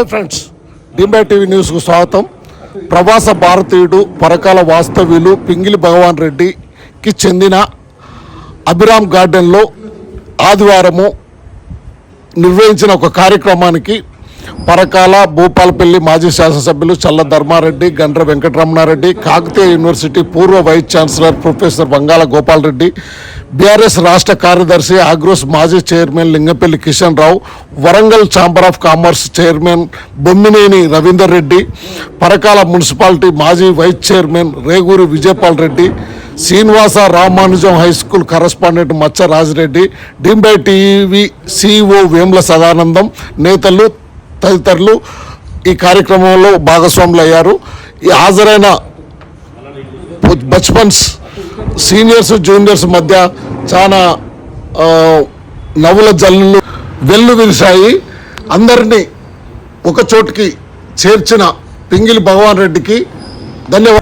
Hi friends, డింబై TV న్యూస్కు స్వాగతం. ప్రవాస భారతీయుడు పరకాల వాస్తవ్యులు పింగిలి భగవాన్ రెడ్డికి చెందిన అభిరామ్ గార్డెన్లో ఆదివారము నిర్వహించిన ఒక కార్యక్రమానికి పరకాల భూపాలపల్లి మాజీ శాసనసభ్యులు చల్ల ధర్మారెడ్డి, గండ్ర వెంకటరమణారెడ్డి, కాకతీయ యూనివర్సిటీ పూర్వ vice chancellor professor Bangala Gopal Reddy, BRS రాష్ట్ర కార్యదర్శి ఆగ్రోస్ మాజీ chairman Lingapalli Kishan Rao, Warangal chamber of commerce chairman Bommineni Ravinder Reddy, Parakala municipality మాజీ vice chairman Reguri Vijayapal Reddy, Srinivasa Ramanujam high school correspondent Macha Raji Reddy, డింబై టీవీ సిఇఓ వేముల సదానందం నేతలు తదితరులు ఈ కార్యక్రమంలో భాగస్వాములు అయ్యారు. ఈ హాజరైన బచ్పన్స్ సీనియర్స్ జూనియర్స్ మధ్య చాలా నవ్వుల జల్లులు వెల్లు విరిశాయి. అందరినీ ఒక చోటికి చేర్చిన పింగిలి భగవాన్ రెడ్డికి ధన్యవాదాలు.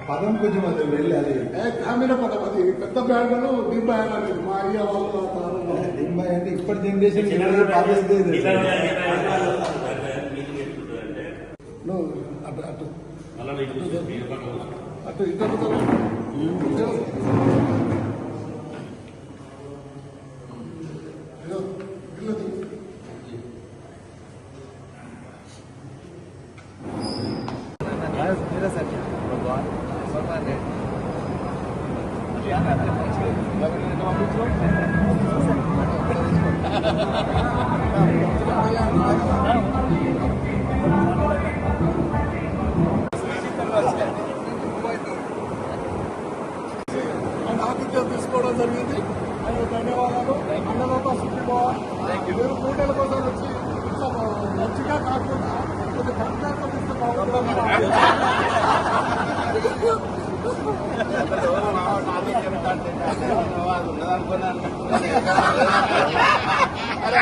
పదం కొంచెం అది వెళ్ళాలి. గ్రామీణ పదం అది పెద్ద బ్యాంకులు డింబాయ్ అనేది మా అయ్య వాళ్ళు డింబాయ్ అంటే ఇప్పటి జనరేషన్ అటు ఇటు తీసుకోవడం జరిగింది. ధన్యవాదాలు. అందరితో శుభ్రభావం. మీరు కూటల కోసం వచ్చి మంచిగా కాకుండా కొద్దిగా ఖర్చుతో తీస్తే బాగుంటుంది. అరే